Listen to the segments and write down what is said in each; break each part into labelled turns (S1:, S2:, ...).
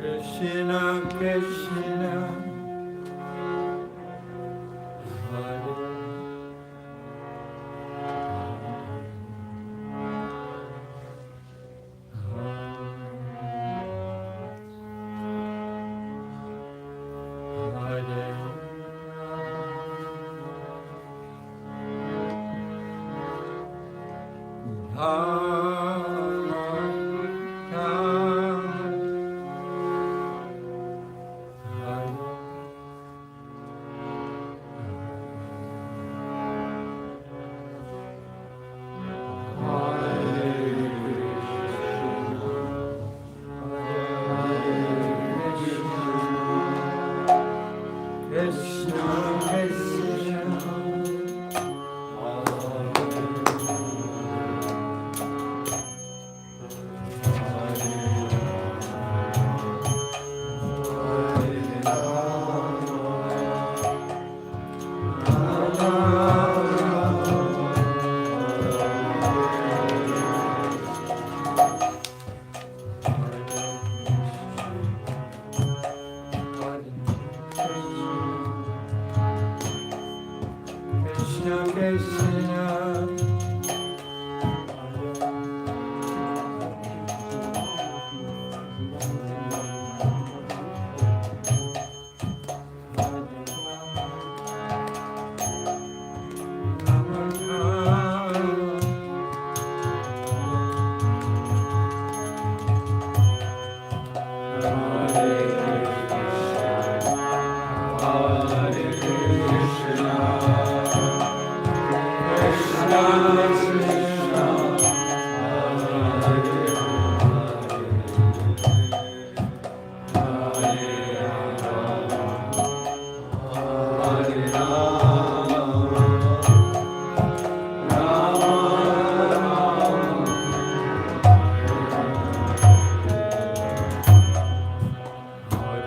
S1: Krishna Krishna Hare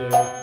S1: Hare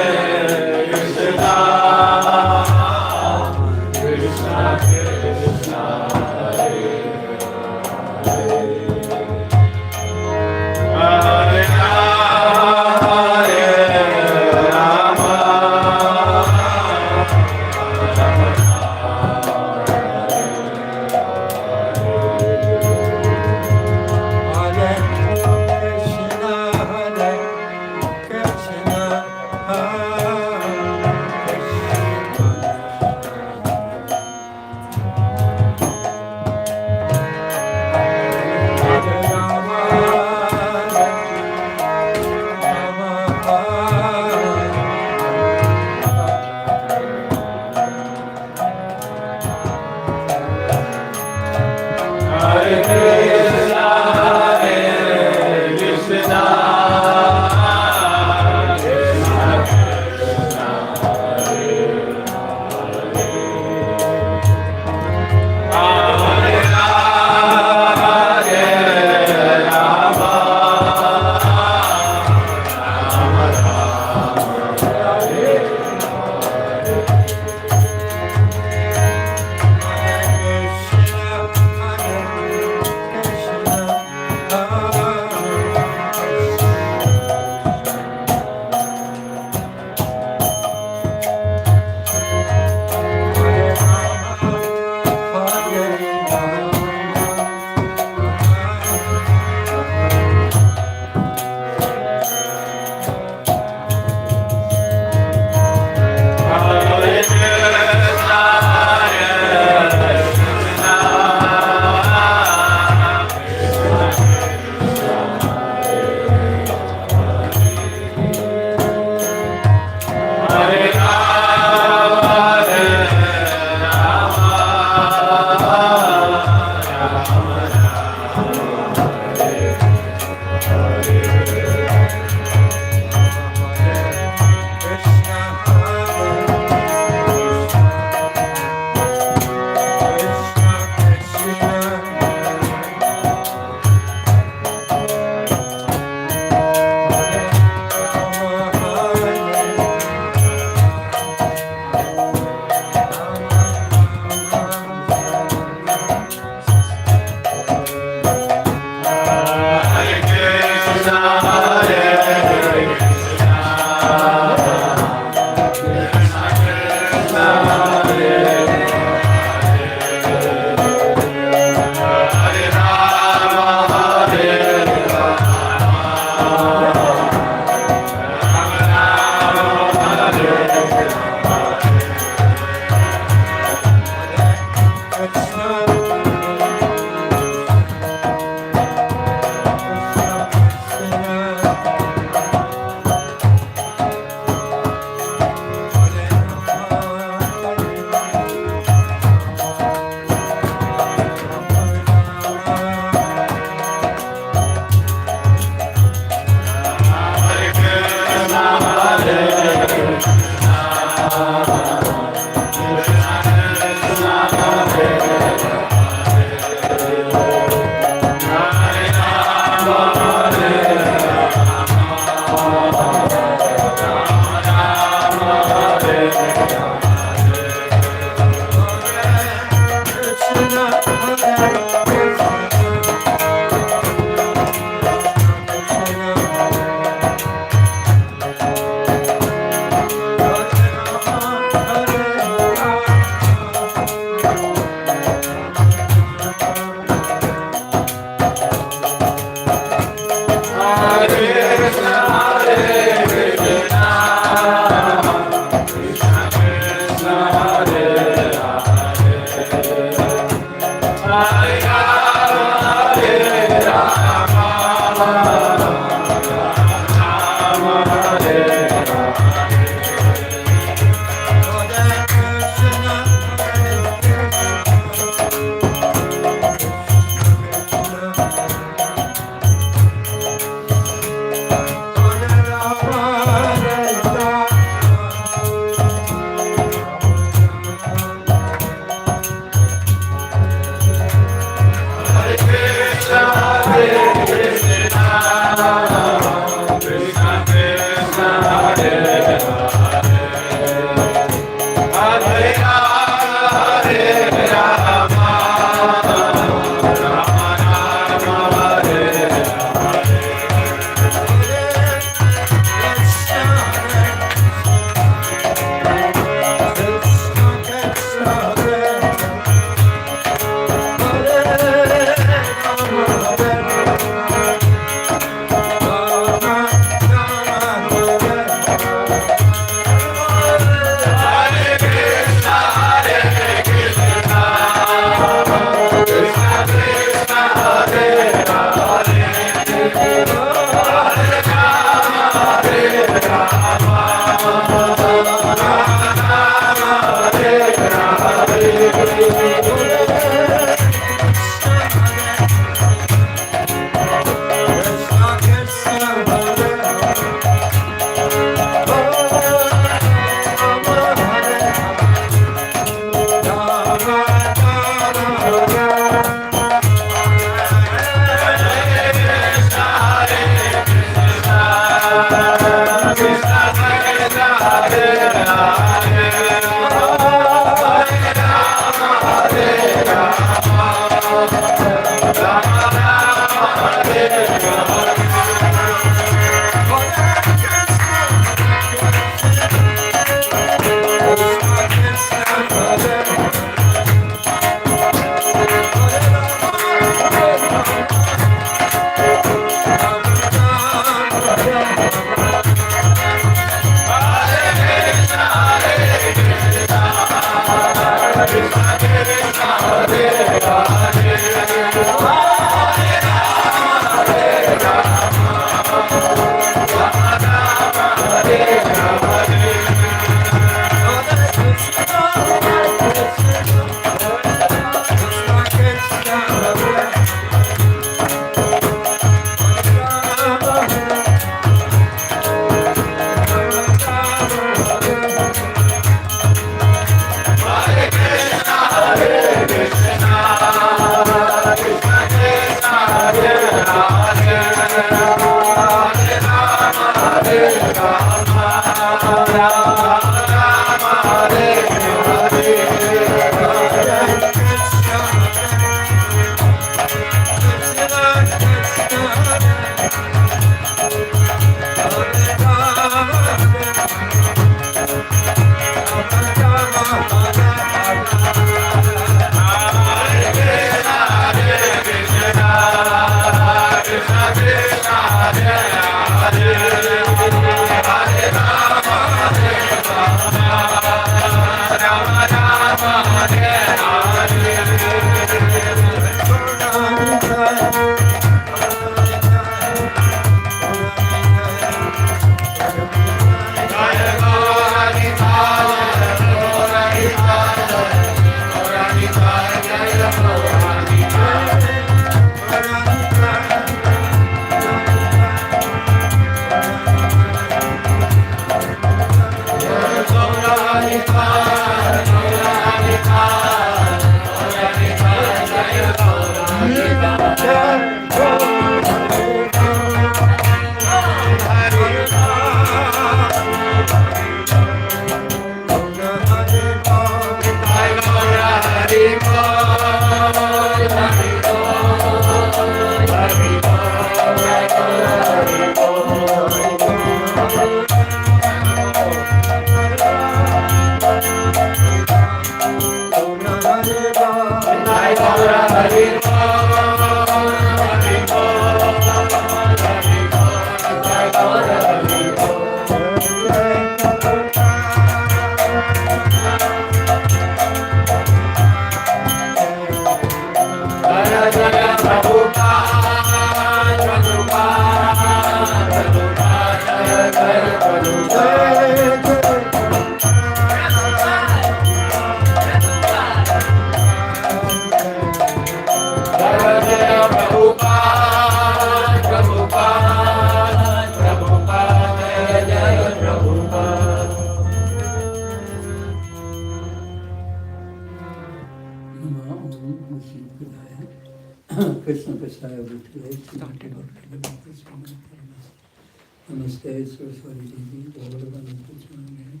S2: Namaste Saraswati Devi, Gauravani Pujane,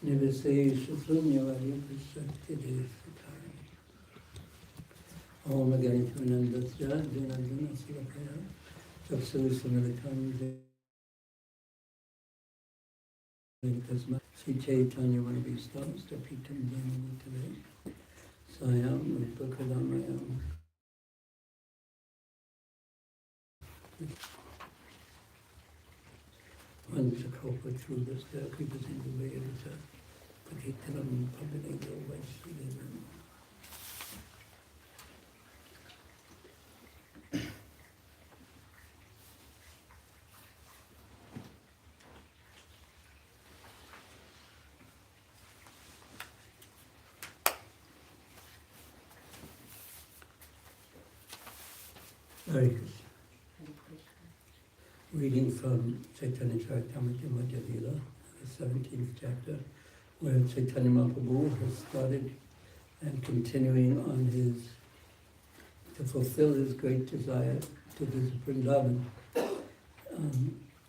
S2: Nivase Shasunyavadi Prasakti Devasatari. Om Ganitvanandasya, Janardana Sivakaya, Chaksu Samaritam Venkasma, Sri Caitanya Manabhistam, Stapitam Dhanamutave, Sayam Rupakadamayam. Vanchakopa Chudasya, Kripasindu Vayavasa, Pakitaram Pabhinayo Vaishyadevam. Hare Krishna. Reading from Chaitanya Charitamrta Madhya Lila, the 17th chapter, where Chaitanya Mahaprabhu has started and continuing on to fulfill his great desire to visit Vrindavan. As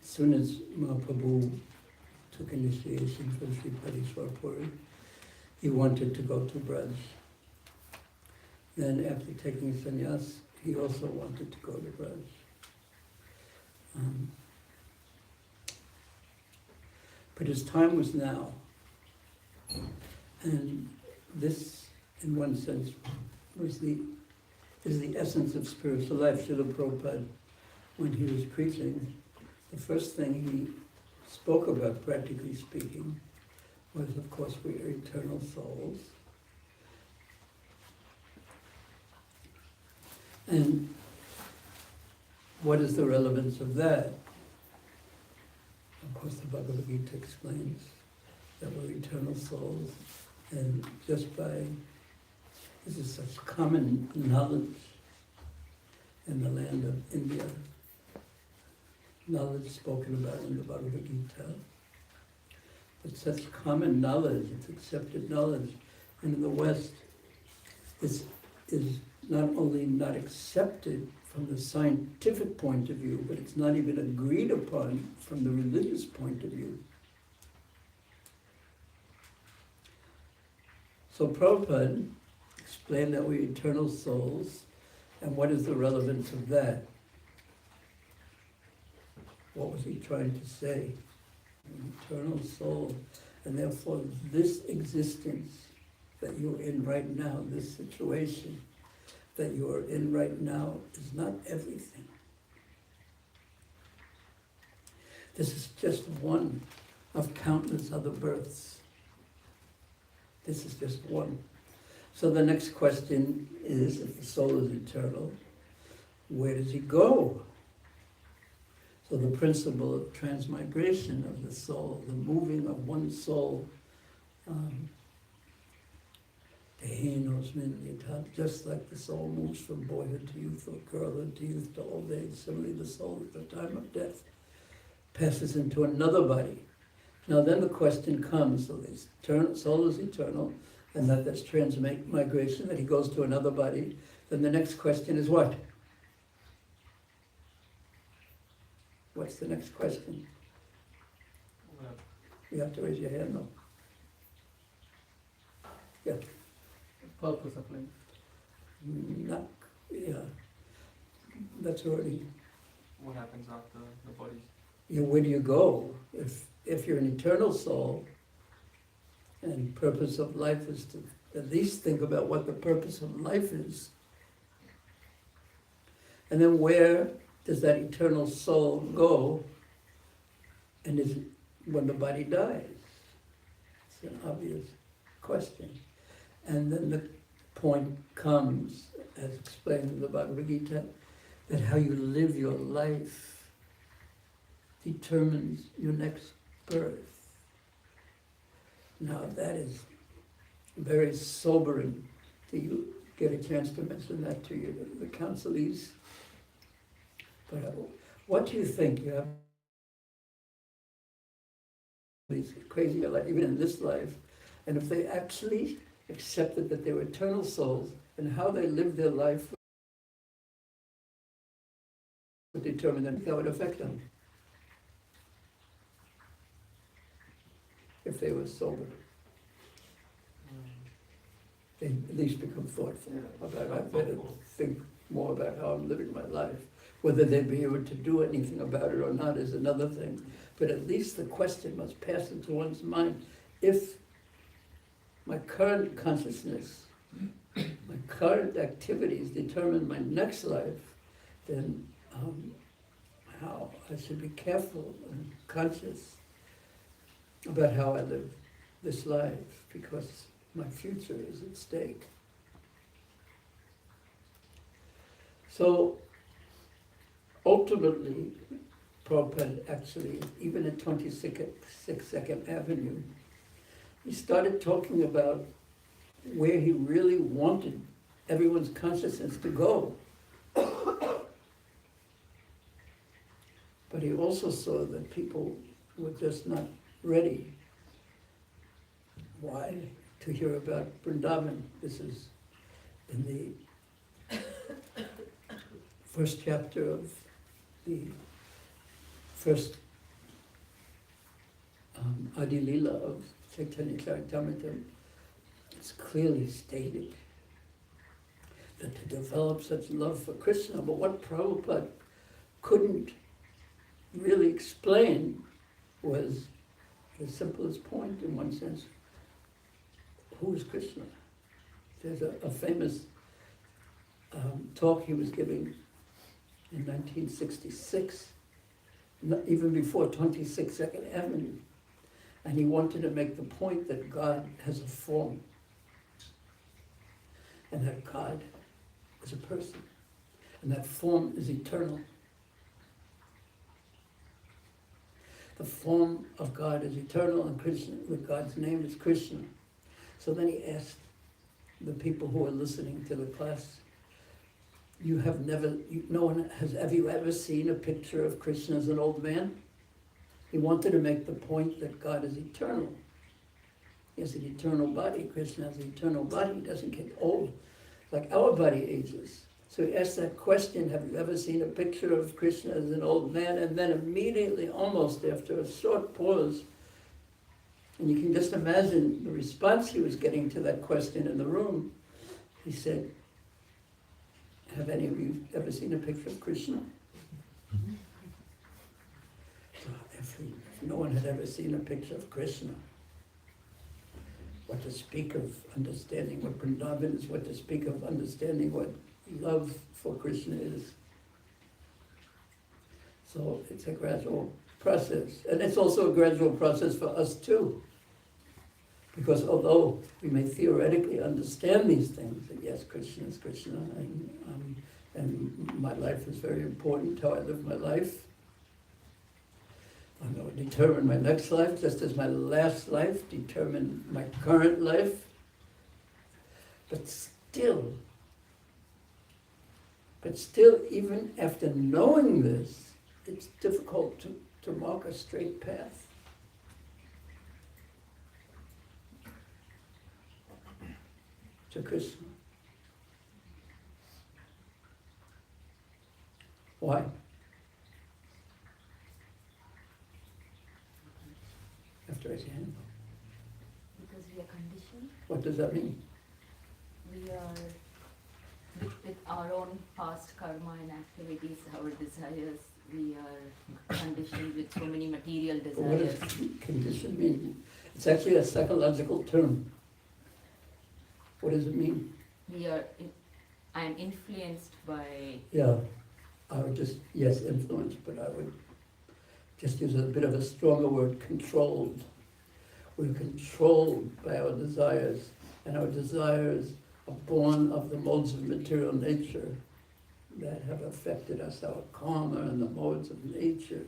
S2: soon as Mahaprabhu took initiation from Sri Padishwar, he wanted to go to Braj. Then after taking sannyas, he also wanted to go to Braj. But his time was now. And this, in one sense, is the essence of spiritual life. Srila Prabhupada, when he was preaching, the first thing he spoke about, practically speaking, was, of course, we are eternal souls. And what is the relevance of that? Of course, the Bhagavad Gita explains that we're eternal souls, and just by, this is such common knowledge in the land of India, knowledge spoken about in the Bhagavad Gita, but such common knowledge, it's accepted knowledge, and in the West, this is not only not accepted from the scientific point of view, but it's not even agreed upon from the religious point of view. So Prabhupada explained that we're eternal souls, and what is the relevance of that? What was he trying to say? An eternal soul, and therefore this existence that you're in right now, this situation that you are in right now, is not everything. This is just one of countless other births. This is just one. So the next question is, if the soul is eternal, where does it go? So the principle of transmigration of the soul, the moving of one soul, just like the soul moves from boyhood to youth, or girlhood to youth to old age, similarly the soul at the time of death passes into another body. Now then the question comes, so the soul is eternal, and that's transmigration, that he goes to another body. Then the next question is what? What's the next question? You have to raise your hand, no? Yeah.
S3: Purpose of life.
S2: Not, yeah. That's already.
S3: What happens after the body?
S2: Yeah, where do you go? If you're an eternal soul, and purpose of life is to at least think about what the purpose of life is. And then where does that eternal soul go? And is it when the body dies? It's an obvious question. And then the point comes, as explained in the Bhagavad Gita, that how you live your life determines your next birth. Now that is very sobering. Do you get a chance to mention that to the counselees? But what do you think? You have these crazy life, even in this life, and if they actually accepted that they were eternal souls, and how they lived their life would determine that would affect them. if they were sober. They at least become thoughtful about, I better think more about how I'm living my life. Whether they'd be able to do anything about it or not is another thing. But at least the question must pass into one's mind. If my current consciousness, my current activities determine my next life, then how I should be careful and conscious about how I live this life, because my future is at stake. So ultimately, Prabhupada actually, even at 22nd Avenue, he started talking about where he really wanted everyone's consciousness to go. But he also saw that people were just not ready. Why? To hear about Vrindavan. This is in the first chapter of the first Adi Lila of Caitanya Caritamrta. It's clearly stated that to develop such love for Krishna, but what Prabhupada couldn't really explain was the simplest point in one sense. Who is Krishna? There's a famous talk he was giving in 1966, even before 22nd Avenue. And he wanted to make the point that God has a form, and that God is a person, and that form is eternal. The form of God is eternal, and Krishna, God's name is Krishna. So then he asked the people who were listening to the class, have you ever seen a picture of Krishna as an old man? He wanted to make the point that God is eternal. He has an eternal body. Krishna has an eternal body. He doesn't get old like our body ages. So he asked that question, have you ever seen a picture of Krishna as an old man? And then immediately, almost after a short pause, and you can just imagine the response he was getting to that question in the room, he said, have any of you ever seen a picture of Krishna? So if no one had ever seen a picture of Krishna, what to speak of understanding what Vrindavan is, what to speak of understanding what love for Krishna is. So it's a gradual process. And it's also a gradual process for us too. Because although we may theoretically understand these things, that yes, Krishna is Krishna, and my life is very important, how I live my life. I'm going to determine my next life, just as my last life determined my current life. But still, even after knowing this, it's difficult to mark a straight path. To Krishna. Why? After his hand.
S4: Because we are conditioned.
S2: What does that mean?
S4: We are, with our own past karma and activities, our desires, we are conditioned with so many material
S2: But what
S4: desires.
S2: does condition mean? It's actually a psychological term. What does it mean?
S4: I am influenced by...
S2: Yeah, I would just, yes, influence, but I would just use a bit of a stronger word, controlled. We're controlled by our desires, and our desires are born of the modes of material nature that have affected us, our karma and the modes of nature.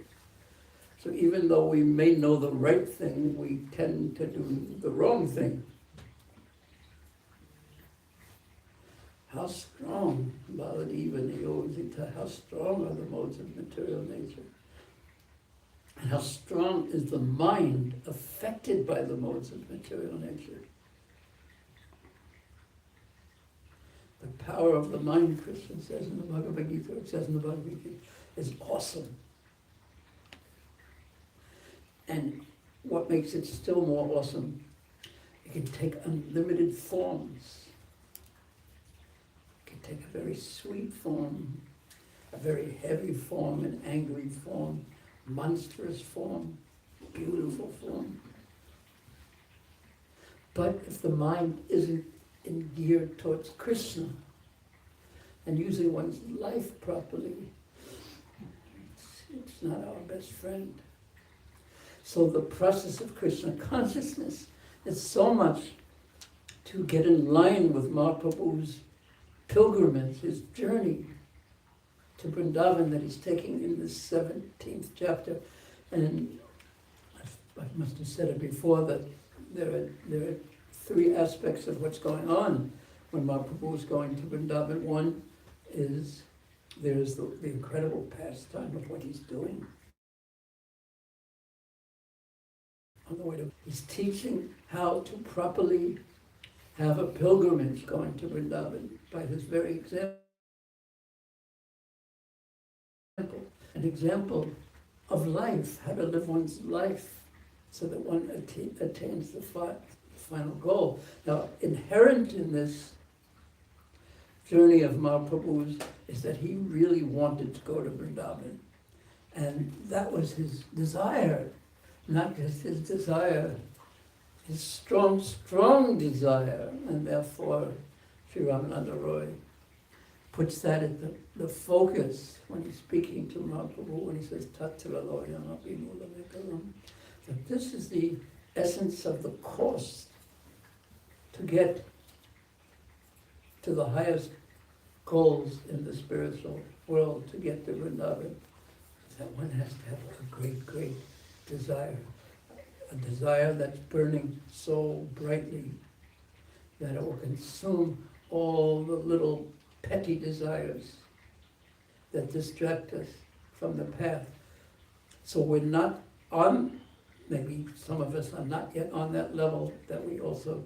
S2: So even though we may know the right thing, we tend to do the wrong thing. How strong, how strong are the modes of material nature? And how strong is the mind affected by the modes of material nature? The power of the mind, Krishna says in the Bhagavad Gita, it says in the Bhagavad Gita, is awesome. And what makes it still more awesome, it can take unlimited forms. It can take a very sweet form, a very heavy form, an angry form, monstrous form, beautiful form. But if the mind isn't geared towards Krishna and using one's life properly, it's not our best friend. So the process of Krishna consciousness is so much to get in line with Mahaprabhu's pilgrimage, his journey to Vrindavan that he's taking in this 17th chapter. And I must have said it before that there are three aspects of what's going on when Mahaprabhu is going to Vrindavan. One is there's the incredible pastime of what he's doing. On the way to, he's teaching how to properly have a pilgrimage going to Vrindavan by his very example. An example of life, how to live one's life so that one attains the final goal. Now, inherent in this journey of Mahaprabhu's is that he really wanted to go to Vrindavan. And that was his desire, not just his desire, his strong, strong desire. And therefore, Sri Ramananda Roy puts that at the focus when he's speaking to Mahaprabhu, when he says, Tatra loyam abhimula vikalam. That this is the essence of the course to get to the highest goals in the spiritual world, to get to Vrindavan. That one has to have a great, great desire. A desire that's burning so brightly that it will consume all the little petty desires that distract us from the path. So we're not on, maybe some of us are not yet on that level that we also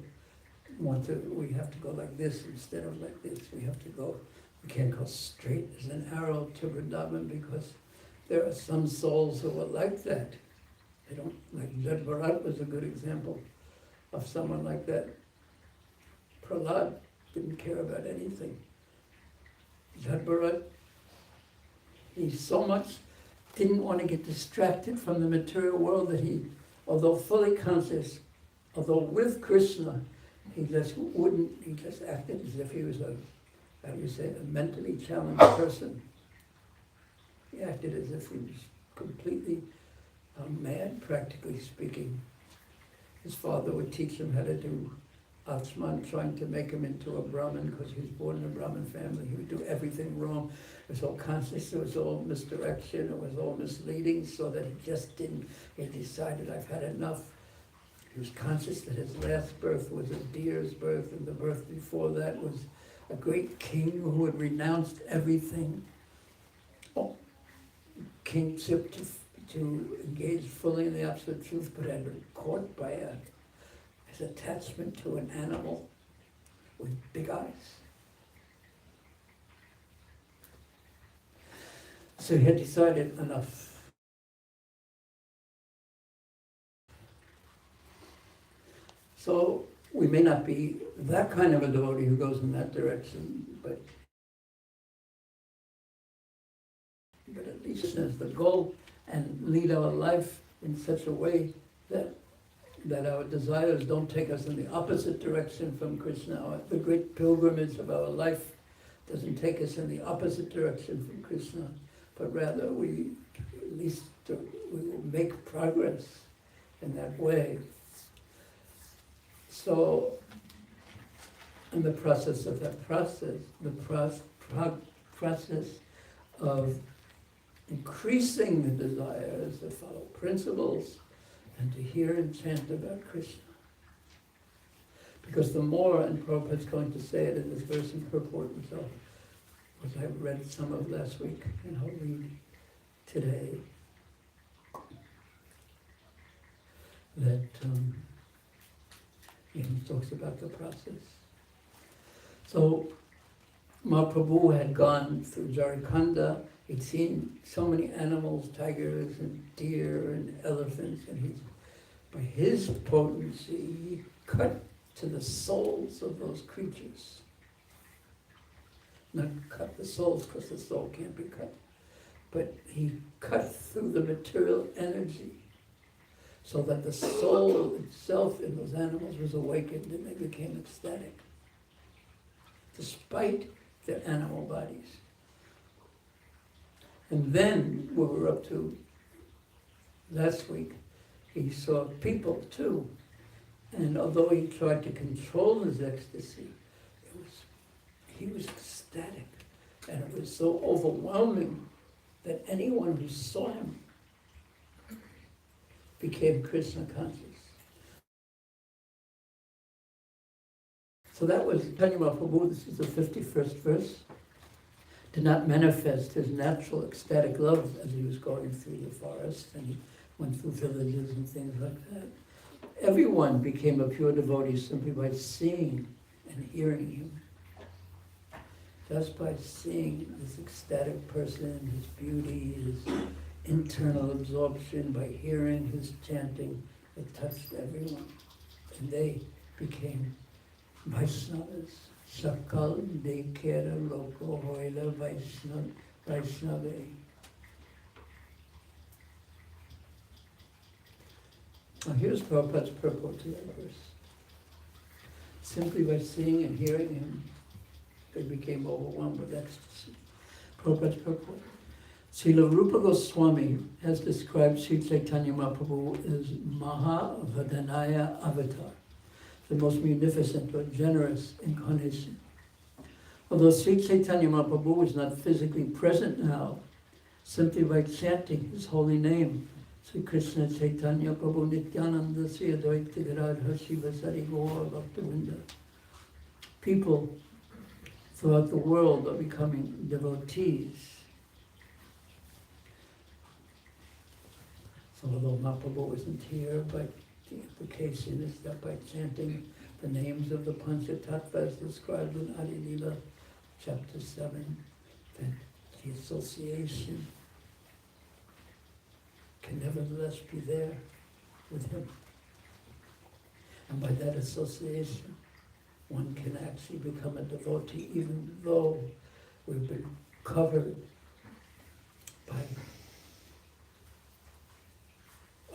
S2: we have to go like this instead of like this. We can't go straight as an arrow to Vrindavan because there are some souls who are like that. They don't, like Japa was a good example of someone like that. Prahlad didn't care about anything. Japa, he so much didn't want to get distracted from the material world that he, although fully conscious, although with Krishna, he just acted as if he was a mentally challenged person. He acted as if he was completely mad, practically speaking. His father would teach him how to do Achman, trying to make him into a Brahmin because he was born in a Brahmin family. He would do everything wrong. It was all conscious, it was all misdirection, it was all misleading, so that he just didn't, he decided, I've had enough. He was conscious that his last birth was a deer's birth, and the birth before that was a great king who had renounced everything. Kingship to engage fully in the absolute truth, but had been caught by his attachment to an animal with big eyes. So he had decided enough. So we may not be that kind of a devotee who goes in that direction, but at least as the goal, and lead our life in such a way that our desires don't take us in the opposite direction from Krishna. The great pilgrimage of our life doesn't take us in the opposite direction from Krishna, but rather we will make progress in that way. So, in the process of that process, the process of increasing the desires to follow principles and to hear and chant about Krishna. Because the more, and Prabhupada's going to say it in this verse in purport, which I read some of last week, and I'll read today, that he talks about the process. So Mahaprabhu had gone through Jharkhand. He'd seen so many animals, tigers and deer and elephants, and by his potency, he cut to the souls of those creatures. Not cut the souls, because the soul can't be cut, but he cut through the material energy so that the soul itself in those animals was awakened and they became ecstatic, despite their animal bodies. And then, what we're up to last week, he saw people too. And although he tried to control his ecstasy, he was ecstatic. And it was so overwhelming that anyone who saw him became Krishna conscious. So that was Caitanya Mahaprabhu, this is the 51st verse. Did not manifest his natural ecstatic love as he was going through the forest, and he went through villages and things like that. Everyone became a pure devotee simply by seeing and hearing him. Just by seeing this ecstatic person, his beauty, his internal absorption, by hearing his chanting, it touched everyone. And they became Vaishnavas. Sakal dekera loko hoila Vaishnave. Now here's Prabhupada's purport to that verse. Simply by seeing and hearing him, they became overwhelmed with ecstasy. Prabhupada's purport. Srila Rupa Goswami has described Sri Caitanya Mahaprabhu as Mahavadhanaya Avatar, the most munificent or generous incarnation. Although Sri Caitanya Mahaprabhu was not physically present now, simply by chanting his holy name, Sri Krishna Chaitanya Prabhu Nityananda Sri Advaita Gadadhar Shiva Sari Gaura Bhaktivedanta, people throughout the world are becoming devotees. So although Mahaprabhu wasn't here, but the implication is that by chanting the names of the Panchatattvas described in Adi Lila, chapter 7, that the association can nevertheless be there with him. And by that association, one can actually become a devotee, even though we've been covered by...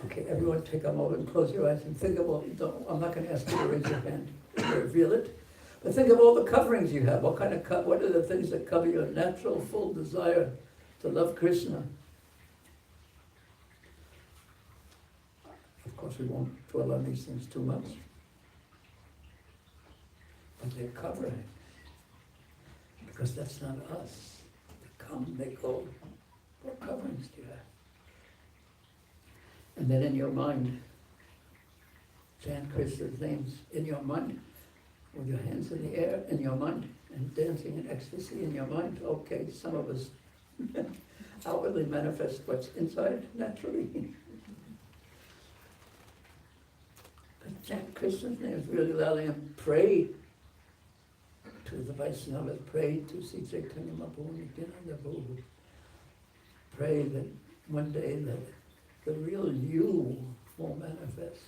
S2: Okay, everyone take a moment and close your eyes and think of all, I'm not going to ask you to raise your hand to reveal it, but think of all the coverings you have. What are the things that cover your natural, full desire to love Krishna? Of course, we won't dwell on these things too much, but they're covering, because that's not us. They come, they go. What coverings do you have? And then in your mind, chant Krishna's names in your mind, with your hands in the air in your mind, and dancing in ecstasy in your mind. Okay, some of us outwardly manifest what's inside naturally. But chant Krishna's names really loudly and pray to the Vaishnavas, pray to Sri Caitanya Mahaprabhu Nityananda Prabhu. Pray that one day that the real you will manifest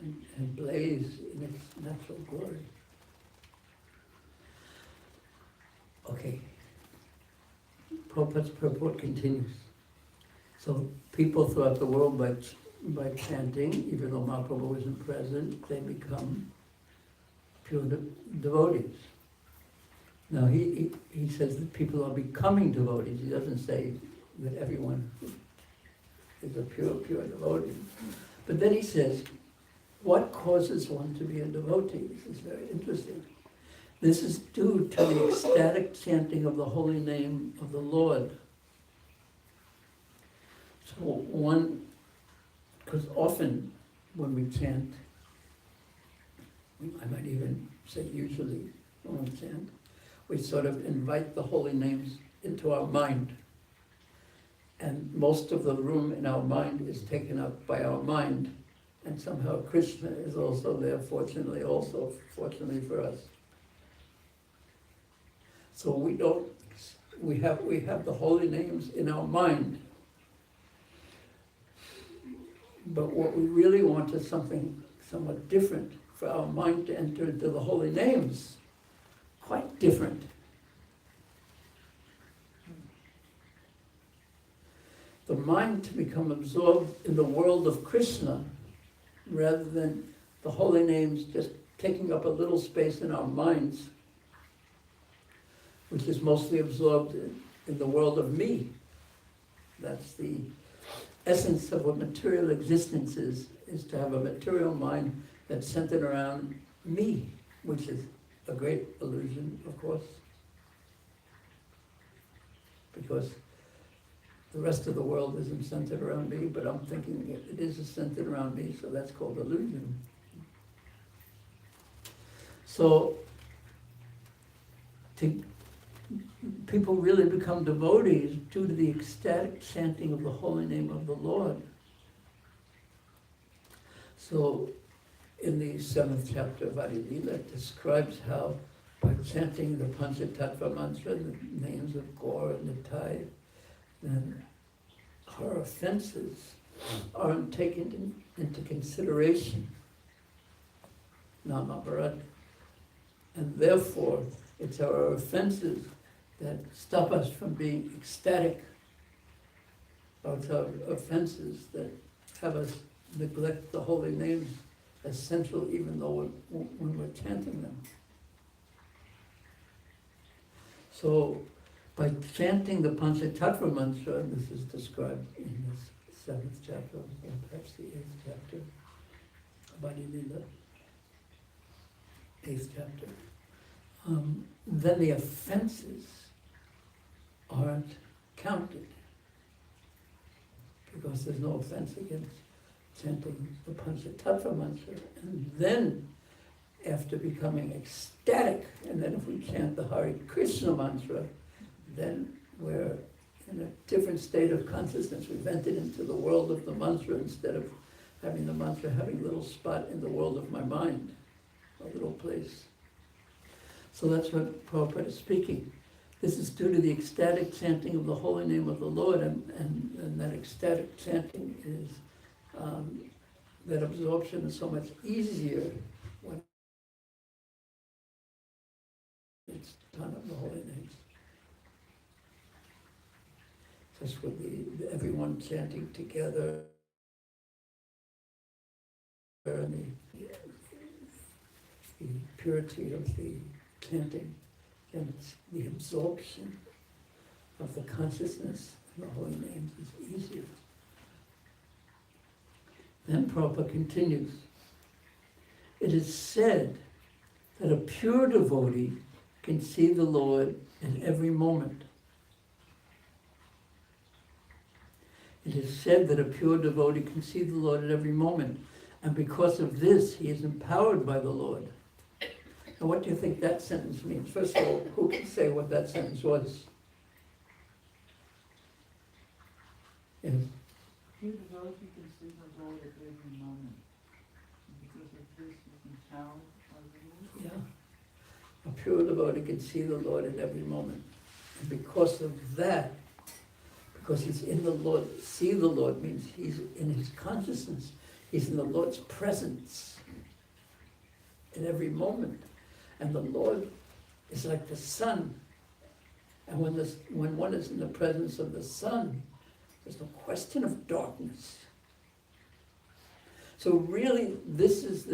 S2: and blaze in its natural glory. Okay, Prabhupada's purport continues. So people throughout the world, by chanting, even though Mahaprabhu isn't present, they become pure devotees. Now he says that people are becoming devotees. He doesn't say that everyone is a pure devotee. But then he says, what causes one to be a devotee? This is very interesting. This is due to the ecstatic chanting of the holy name of the Lord. So because often when we chant, I might even say usually when we chant, we sort of invite the holy names into our mind. And most of the room in our mind is taken up by our mind. And somehow Krishna is also there, fortunately for us. So we have the holy names in our mind. But what we really want is something somewhat different, for our mind to enter into the holy names. Quite different. The mind to become absorbed in the world of Krishna, rather than the holy names just taking up a little space in our minds, which is mostly absorbed in the world of me. That's the essence of what material existence is to have a material mind that's centered around me, which is a great illusion, of course. Because the rest of the world isn't centered around me, but I'm thinking it is centered around me, so that's called illusion. So, people really become devotees due to the ecstatic chanting of the holy name of the Lord. So, in the 7th chapter of Adi Lila, it describes how by chanting the Panchatattva mantra, the names of Gaur and Nitai, then our offenses aren't taken into consideration, Namaparad. And therefore, it's our offenses that stop us from being ecstatic. It's our offenses that have us neglect the holy names as central, even though when we're chanting them. So, by chanting the Panchatattva mantra, and this is described in the 7th chapter, or perhaps the 8th chapter of Adi Lila, 8th chapter, then the offenses aren't counted, because there's no offense against chanting the Panchatattva mantra. And then, after becoming ecstatic, and then if we chant the Hare Krishna mantra, then we're in a different state of consciousness. We've entered into the world of the mantra instead of having the mantra having a little spot in the world of my mind, a little place. So that's what Prabhupada is speaking. This is due to the ecstatic chanting of the holy name of the Lord, and that ecstatic chanting is, that absorption is so much easier when it's done of the holy names. Just with everyone chanting together, and the purity of the chanting, and it's the absorption of the consciousness in the holy names is easier. Then Prabhupada continues, it is said that a pure devotee can see the Lord in every moment. It is said that a pure devotee can see the Lord at every moment, and because of this, he is empowered by the Lord. Now, what do you think that sentence means? First of all, who can say what that sentence was? Yes.
S5: Pure devotee can see the Lord at every moment. Because of this, he is empowered by the Lord.
S2: Yeah. A pure devotee can see the Lord at every moment. And because of that, because he's in the Lord, see the Lord means he's in his consciousness. He's in the Lord's presence in every moment. And the Lord is like the sun. And when one is in the presence of the sun, there's no question of darkness. So really, this is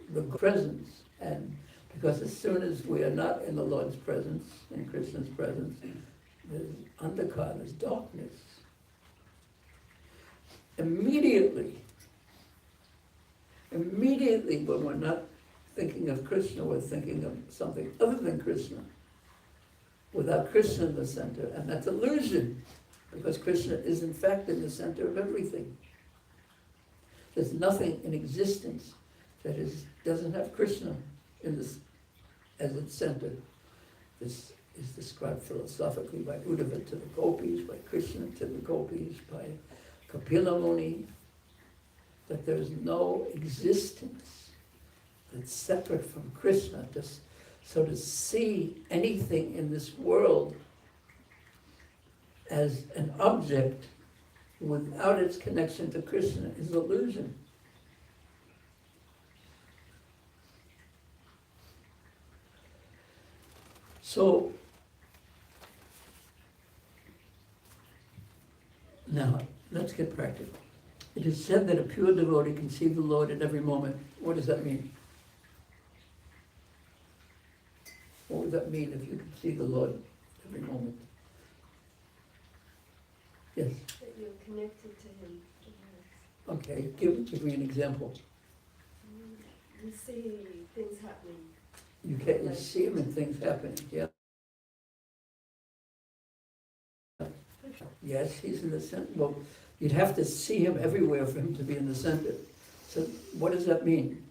S2: the presence. And because as soon as we are not in the Lord's presence, in Krishna's presence, there's andhakar, there's darkness. Immediately, when we're not thinking of Krishna, we're thinking of something other than Krishna, without Krishna in the center. And that's illusion, because Krishna is in fact in the center of everything. There's nothing in existence that doesn't have Krishna in this as its center. This is described philosophically by Uddhava to the gopis, by Krishna to the gopis, by Kapila Muni, that there is no existence that's separate from Krishna. So to see anything in this world as an object without its connection to Krishna is illusion. So, now, let's get practical. It is said that a pure devotee can see the Lord at every moment. What does that mean? What would that mean if you could see the Lord every moment? Yes?
S6: That you're connected to Him.
S2: Okay, give me an example.
S6: You see things happening.
S2: You see Him and things happening, yeah. Yes, He's in the center. Well, you'd have to see Him everywhere for Him to be in the center. So what does that mean?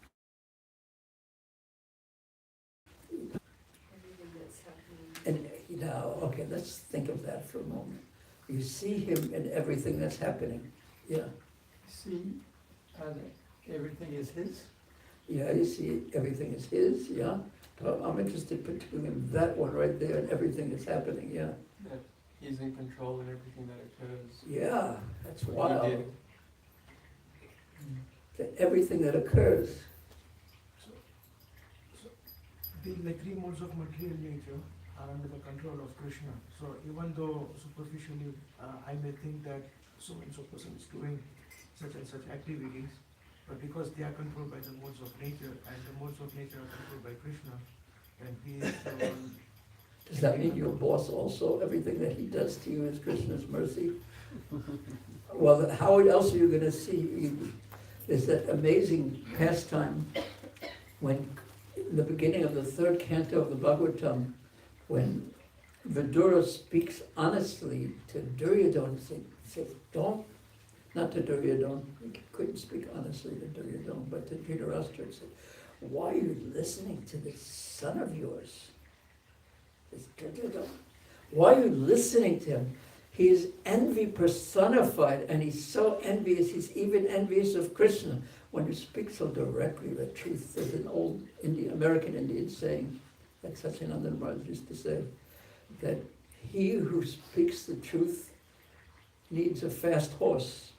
S6: Everything that's happening.
S2: And now, okay, let's think of that for a moment. You see Him in everything that's happening. Yeah.
S1: See, everything is His.
S2: Yeah, you see everything is His, yeah. But I'm interested particularly in that one right there and everything that's happening, yeah.
S3: That He's in control in everything that occurs.
S2: Yeah, that's
S3: What He
S2: wild.
S3: did.
S2: That everything that occurs.
S7: The three modes of material nature are under the control of Krishna. So even though superficially I may think that so and so person is doing such and such activities, but because they are controlled by the modes of nature and the modes of nature are controlled by Krishna, and He is the one.
S2: Does that mean your boss also, everything that he does to you is Krishna's mercy? Well, how else are you going to see? There's that amazing pastime when, in the beginning of the third canto of the Bhagavatam, when Vidura speaks honestly to Duryodhana, says, don't, not to Duryodhana, he couldn't speak honestly to Duryodhana, but to Dhritarashtra, said, why are you listening to this son of yours? Why are you listening to him? He is envy personified, and he's so envious, he's even envious of Krishna. When you speak so directly the truth, there's an old American Indian saying, that Satyananda Maharaj used to say, that he who speaks the truth needs a fast horse.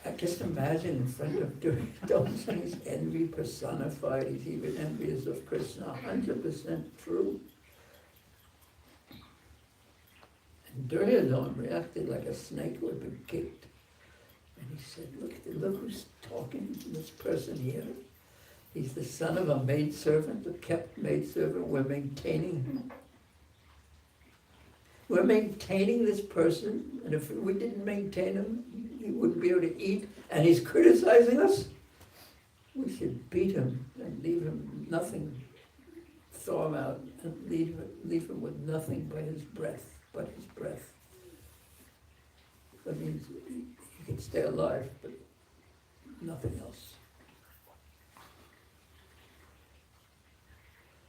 S2: I just imagine in front of Duryodhana, he's envy personified, he's even envious of Krishna, 100% true. And Duryodhana reacted like a snake who had been kicked. And he said, look who's talking to this person here. He's the son of a maidservant, a kept maidservant. We're maintaining him. We're maintaining this person, and if we didn't maintain him, he wouldn't be able to eat, and he's criticizing us. We should beat him and leave him nothing, throw him out, and leave him with nothing but his breath. That means he can stay alive, but nothing else.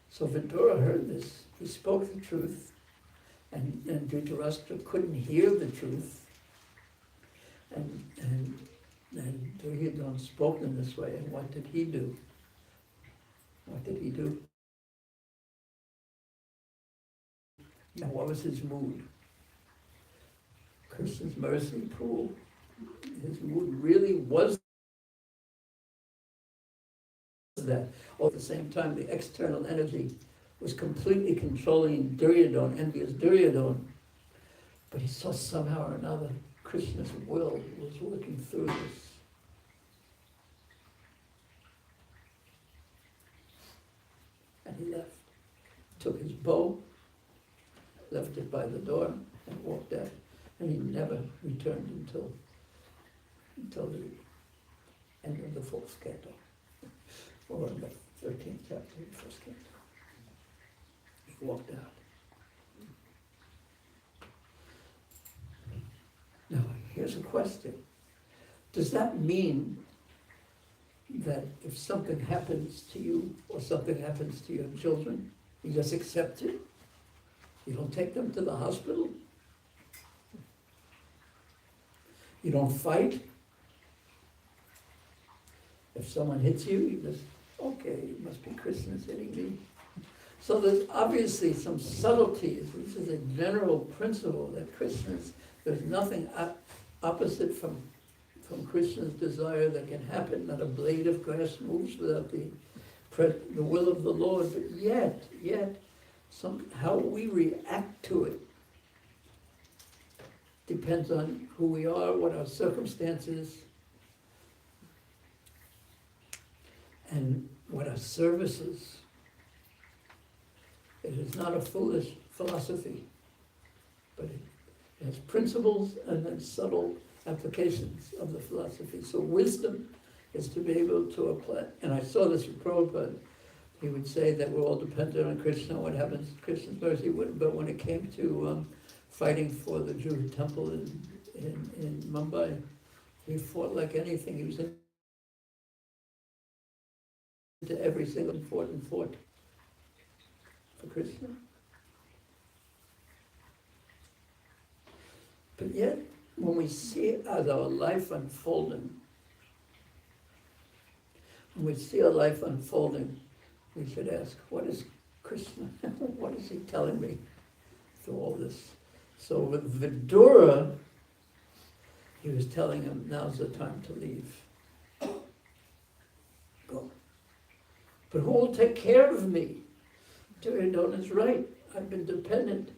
S2: So Vidura heard this. He spoke the truth, and Dhritarashtra couldn't hear the truth. And Duryodhana spoke in this way, and what did he do? And what was his mood? Krishna's mercy pool. His mood really was that. All at the same time, the external energy was completely controlling Duryodhana, envious Duryodhana. But he saw somehow or another Krishna's will was working through this. And he left. Took his bow, left it by the door, and walked out. And he never returned until the end of the 4th canto, or the 13th chapter of the 1st canto. He walked out. Now, here's a question. Does that mean that if something happens to you or something happens to your children, you just accept it? You don't take them to the hospital? You don't fight? If someone hits you, you just, okay, it must be Krishna's hitting me. So there's obviously some subtleties. This is a general principle that there's nothing opposite from Krishna's desire that can happen. Not a blade of grass moves without the will of the Lord. But yet, how we react to it depends on who we are, what our circumstances, and what our service is. It is not a foolish philosophy, but it has principles and then subtle applications of the philosophy. So wisdom is to be able to apply, and I saw this with Prabhupada. He would say that we're all dependent on Krishna, what happens, Krishna's mercy, but when it came to fighting for the Jewish temple in Mumbai, he fought like anything. He was into every single fought for Krishna. But yet, when we see as our life unfolding, we should ask, what is Krishna? What is he telling me through all this? So with Vidura, he was telling him, now's the time to leave. Go. But who will take care of me? Duryodhana is right. I've been dependent.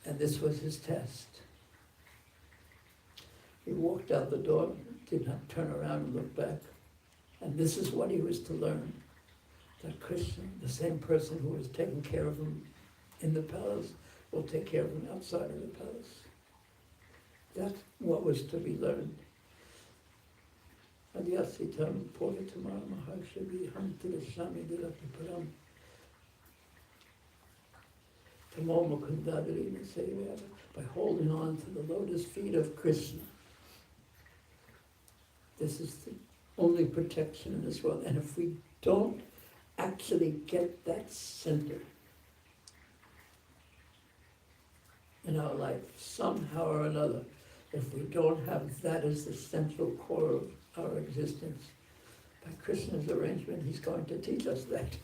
S2: And this was his test. He walked out the door, did not turn around and look back. And this is what he was to learn. That Krishna, the same person who was taking care of him in the palace, will take care of him outside of the palace. That's what was to be learned. Adyasitam Purvatamara Mahakshavi Hamtila Swami Dilati Param Tamo Mukundadari Nisayavada, by holding on to the lotus feet of Krishna. This is the only protection in this world. And if we don't actually get that center in our life, somehow or another, if we don't have that as the central core of our existence, by Krishna's arrangement, he's going to teach us that.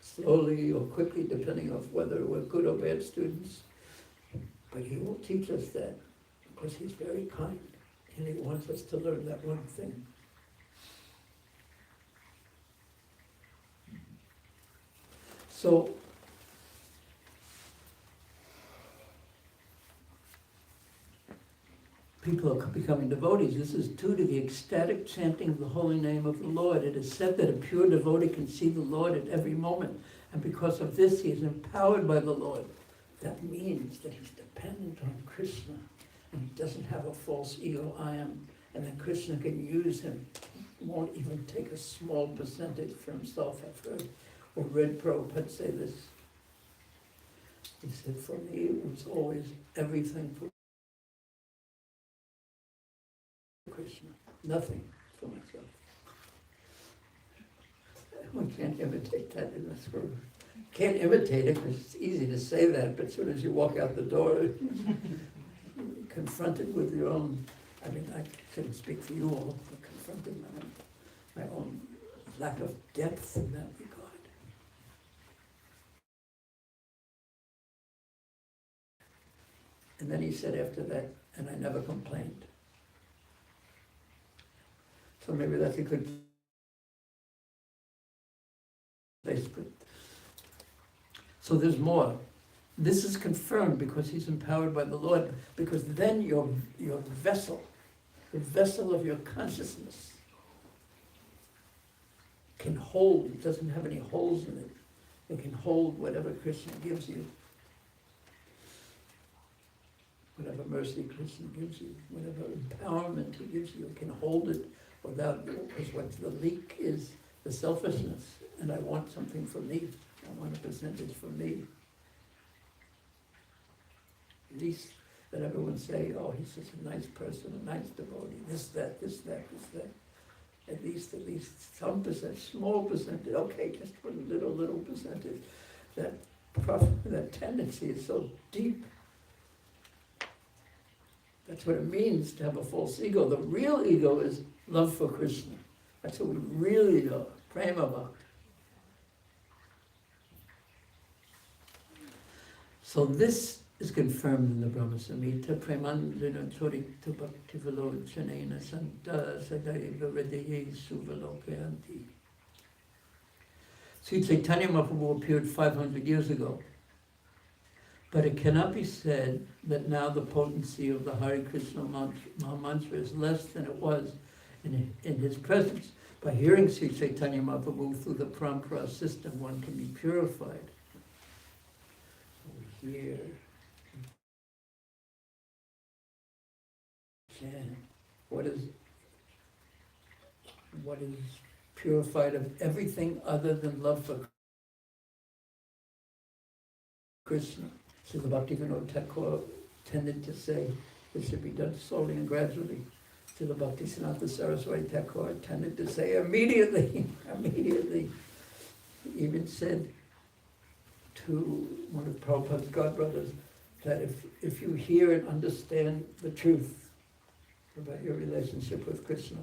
S2: Slowly or quickly, depending on whether we're good or bad students. But he will teach us that, because he's very kind, and he wants us to learn that one thing. So, people are becoming devotees. This is due to the ecstatic chanting of the holy name of the Lord. It is said that a pure devotee can see the Lord at every moment, and because of this he is empowered by the Lord. That means that he's dependent on Krishna, and he doesn't have a false ego, I am, and then Krishna can use him. He won't even take a small percentage for himself. I've heard or read Prabhupada say this. He said, for me it was always everything for Krishna, nothing for myself. We can't imitate that in this world. Can't imitate it because it's easy to say that, but as soon as you walk out the door, you're confronted with your own, I mean, I shouldn't speak for you all, but confronted my own lack of depth in that regard. And then he said after that, and I never complained. So maybe that's a good place. So there's more. This is confirmed because he's empowered by the Lord, because then your vessel, the vessel of your consciousness, can hold, it doesn't have any holes in it. It can hold whatever Krishna gives you. Whatever mercy Krishna gives you, whatever empowerment he gives you, it can hold it without, because what the leak is the selfishness, and I want something for me. I want a percentage for me. At least that everyone say, oh, he's such a nice person, a nice devotee, this, that. At least some percent, small percentage, okay, just put a little percentage. That tendency is so deep. That's what it means to have a false ego. The real ego is love for Krishna. That's what we really are, prema bhakti. So this is confirmed in the Brahma Samhita, Premandrina Torikta Bhaktivilochanena Santa Sadaiva Hridaye Suvalokayanti. Sri Chaitanya Mahaprabhu appeared 500 years ago, but it cannot be said that now the potency of the Hare Krishna Mahamantra is less than it was in his presence. By hearing Sri Chaitanya Mahaprabhu through the Parampara system, one can be purified. Here. And what is purified of everything other than love for Krishna. So the Bhaktivinoda Thakur tended to say this should be done slowly and gradually. So the Bhaktisiddhanta Saraswati Thakur tended to say immediately, immediately. He even said to one of Prabhupada's godbrothers that if you hear and understand the truth about your relationship with Krishna,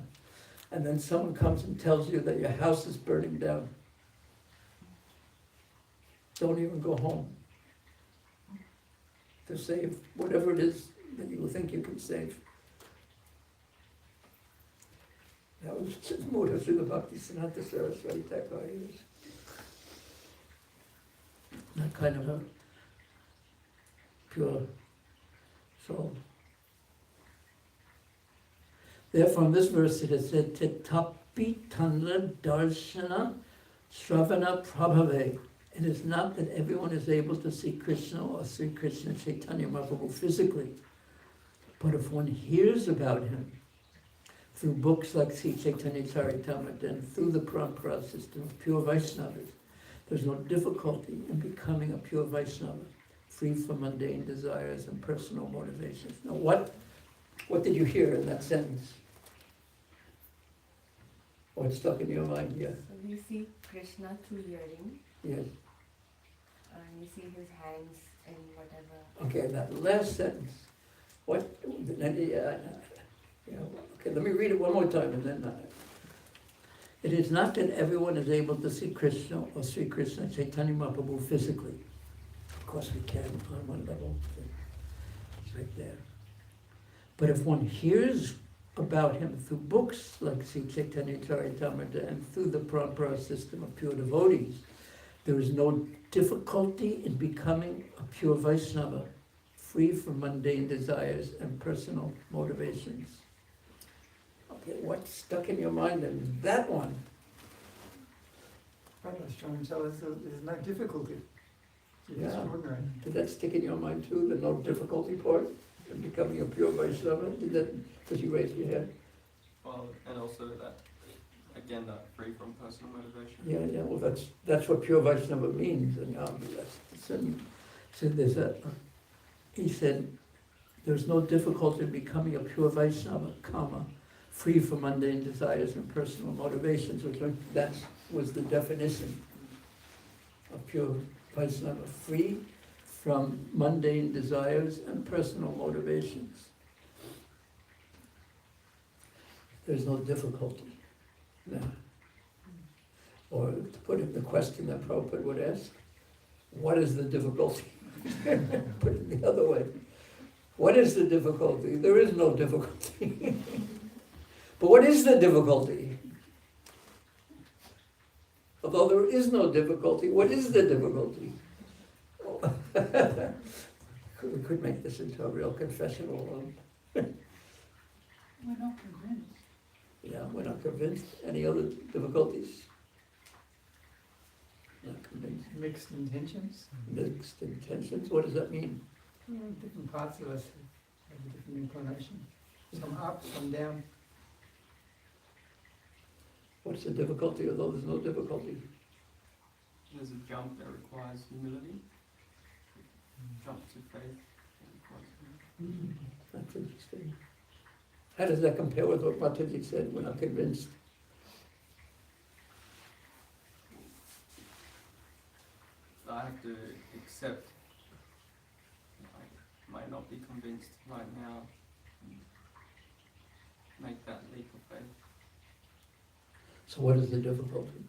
S2: and then someone comes and tells you that your house is burning down, don't even go home to save whatever it is that you think you can save. That was Mudha Srila Bhaktisiddhanta Saraswati Thakur. He was that kind of a pure soul. Therefore, in this verse it is said, Tetapi Tanla Darshana Sravana Prabhave. It is not that everyone is able to see Krishna or Sri Krishna Chaitanya Mahaprabhu physically, but if one hears about him through books like Sri Chaitanya Caritamrta and through the Parampara system of pure Vaishnavas, there's no difficulty in becoming a pure Vaishnava, free from mundane desires and personal motivations. Now what did you hear in that sentence? What stuck in your mind? Yeah.
S8: So we see Krishna through hearing,
S2: Yes.
S8: and we see his hands and whatever.
S2: Okay, that last sentence. What? Okay, let me read it one more time and then. It is not that everyone is able to see Krishna or Sri Krishna Chaitanya Mahaprabhu physically. Of course we can on one level. It's right there. But if one hears about him through books like Sri Chaitanya Caritamrta and through the Parampara system of pure devotees, there is no difficulty in becoming a pure Vaishnava, free from mundane desires and personal motivations. Okay, what stuck in your mind in that one?
S1: Prabhupada was trying to tell us that there's no difficulty. It's
S2: Yeah.
S1: extraordinary.
S2: Did that stick in your mind too, the no difficulty part in becoming a pure Vaishnava? Did that, because you raised your hand?
S3: Well, and also that, again, that free from personal motivation.
S2: Yeah, well that's what pure Vaishnava means. And he said, there's no difficulty in becoming a pure Vaishnava, free from mundane desires and personal motivations, which that was the definition of pure Vaishnava, free from mundane desires and personal motivations. There's no difficulty. No. Or to put it the question that Prabhupada would ask, what is the difficulty? Put it the other way. What is the difficulty? There is no difficulty. But what is the difficulty? Although there is no difficulty, what is the difficulty? We could make this into a real confessional.
S5: We're not convinced.
S2: Yeah, we're not convinced. Any other difficulties? Not convinced.
S1: Mixed intentions.
S2: Mixed intentions, what does that mean?
S1: Different parts of us have a different inclination. Some up, some down.
S2: What's the difficulty, although there's no difficulty?
S3: There's a jump that requires humility. Jump to faith that requires humility.
S2: That's interesting. How does that compare with what Mataji said, we're not convinced?
S3: I have to accept I might not be convinced right now. Make that leap of faith.
S2: So what is the difficulty?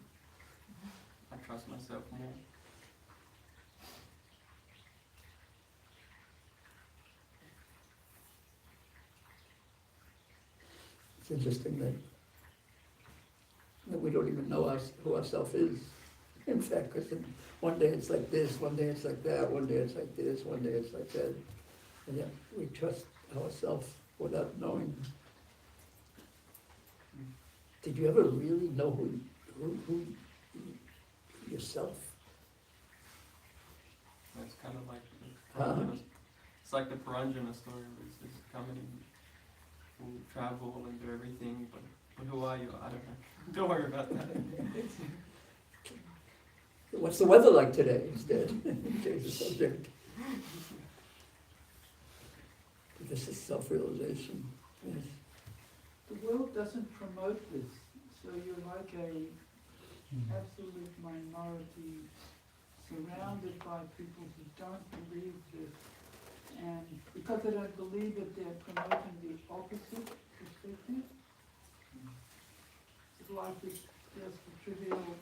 S3: I trust myself more.
S2: It's interesting that we don't even know who ourself is. In fact, because one day it's like this, one day it's like that, one day it's like this, one day it's like that. And yet we trust ourselves without knowing. Did you ever really know who yourself?
S3: It's kind of like
S2: Huh?
S3: it's like the Puranjana story, where it's just coming and travel and do everything, but who are you? I don't know. Don't worry about that.
S2: What's the weather like today instead? Change the subject. This is self-realization. Yes.
S5: The world doesn't promote this, so you're like a absolute minority surrounded by people who don't believe this. And because they don't believe it, they're promoting the opposite perspective. It's like it's just a trivial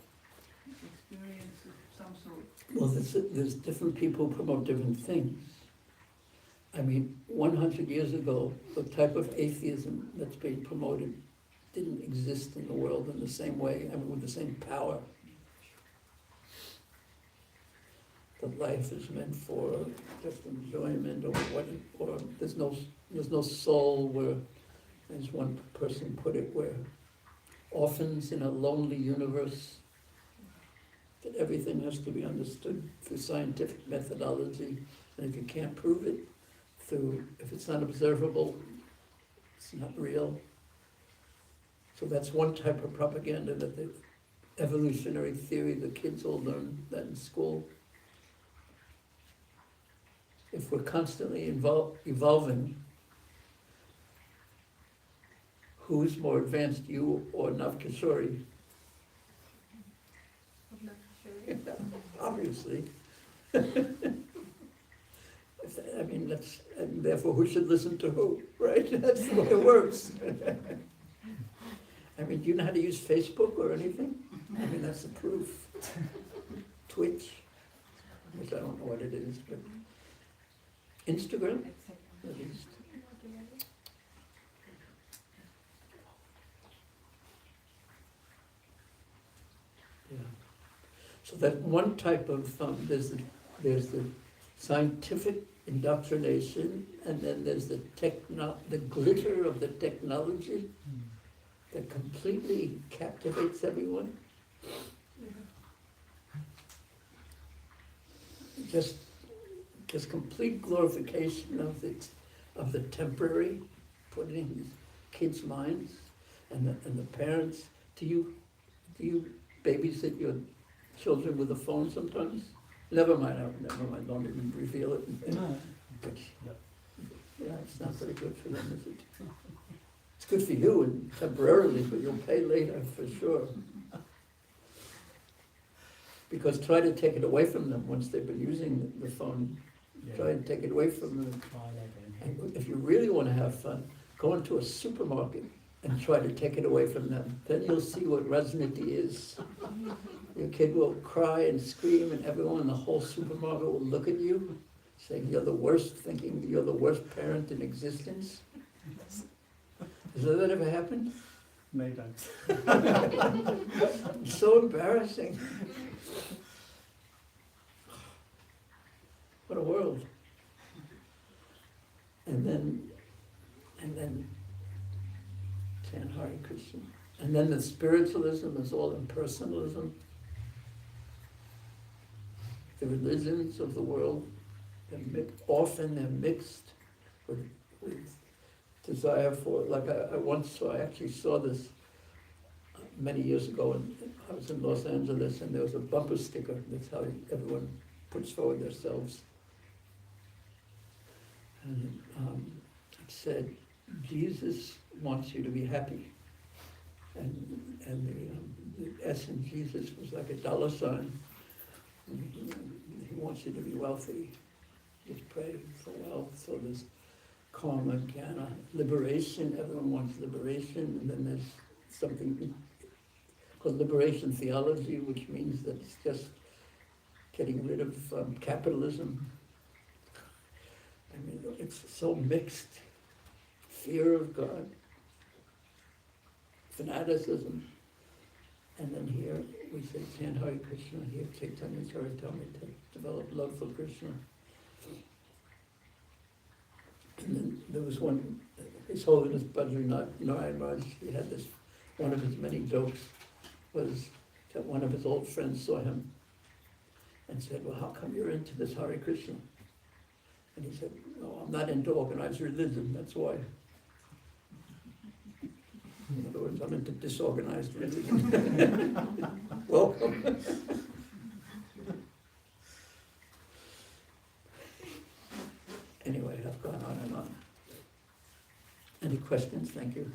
S5: experience of some sort.
S2: Well, there's different people who promote different things. I mean, 100 years ago, the type of atheism that's being promoted didn't exist in the world in the same way, I mean, with the same power. That life is meant for just enjoyment, or there's no soul, where, as one person put it, where orphans in a lonely universe, that everything has to be understood through scientific methodology, and if you can't prove it, if it's not observable, it's not real. So that's one type of propaganda, that the evolutionary theory, the kids all learn that in school. If we're constantly evolving, who's more advanced, you or Navkishori? Obviously. I mean, and therefore who should listen to who, right? That's the way it works. I mean, do you know how to use Facebook or anything? I mean, that's the proof. Twitch, which I don't know what it is, but Instagram, at least. Yeah. So that one type of there's the scientific indoctrination, and then there's the glitter of the technology that completely captivates everyone. Just complete glorification of the temporary, put in these kids' minds, and the parents. Do you babysit your children with a phone sometimes? Never mind, don't even reveal it.
S9: No.
S2: But, yeah, it's not very good for them, is it? It's good for you and temporarily, but you'll pay later for sure. Because try to take it away from them once they've been using the phone. Try and take it away from them. And if you really want to have fun, go into a supermarket and try to take it away from them. Then you'll see what Rajniti is. Your kid will cry and scream, and everyone in the whole supermarket will look at you, saying you're the worst, thinking you're the worst parent in existence. Has that ever happened?
S9: Many times.
S2: It's so embarrassing. What a world. And then chant Hare Krishna. And then the spiritualism is all impersonalism. The religions of the world, often they're mixed with desire for, like I actually saw this many years ago, and I was in Los Angeles, and there was a bumper sticker. That's how everyone puts forward themselves. And it said, Jesus wants you to be happy. And the S in Jesus was like a dollar sign. He wants you to be wealthy. Just pray for wealth. So there's karma, jnana, liberation. Everyone wants liberation. And then there's something called liberation theology, which means that it's just getting rid of capitalism. I mean, it's so mixed. Fear of God, fanaticism, and then here we say chant Hare Krishna, here Caitanya Caritamrta, develop love for Krishna. And then there was one, His Holiness Bhadrinath Maharaj, he had this, one of his many jokes was that one of his old friends saw him and said, well, how come you're into this Hare Krishna? And he said, no, I'm not into organized religion, that's why. In other words, I'm into disorganized religion. Welcome. Anyway, I've gone on and on. Any questions? Thank you.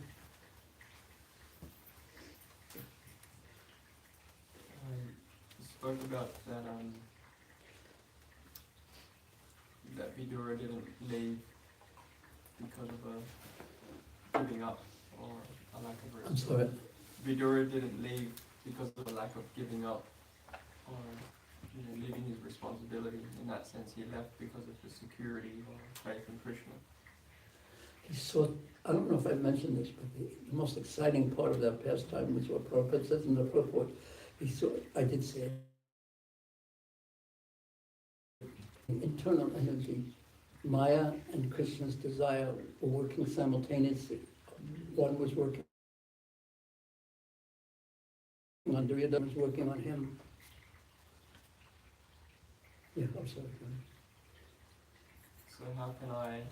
S3: You spoke about that that Vidura didn't leave because of a giving up or a lack of
S2: I'm sorry.
S3: Vidura didn't leave because of a lack of giving up or leaving his responsibility. In that sense, he left because of the security or faith in Krishna.
S2: He saw, I don't know if I mentioned this, but the most exciting part of that pastime was what Prabhupada says in the purport. He saw, I did say it, internal energy, Maya and Krishna's desire were working simultaneously. One was working on the other was working on him. Yeah, I'm sorry.
S3: So how can I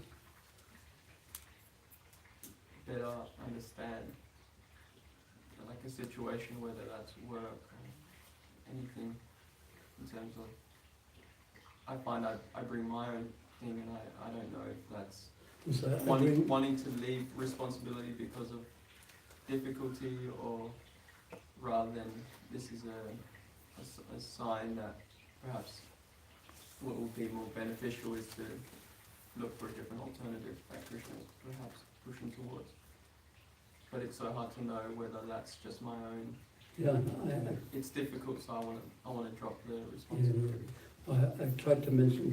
S3: better understand like a situation, whether that's work or anything, in terms of, I find I bring my own thing and I don't know if that's wanting to leave responsibility because of difficulty, or rather than this is a sign that perhaps what will be more beneficial is to look for a different alternative that Krishna is perhaps pushing towards. But it's so hard to know whether that's just my own.
S2: Yeah,
S3: it's difficult, so I want to drop the responsibility.
S2: I tried to mention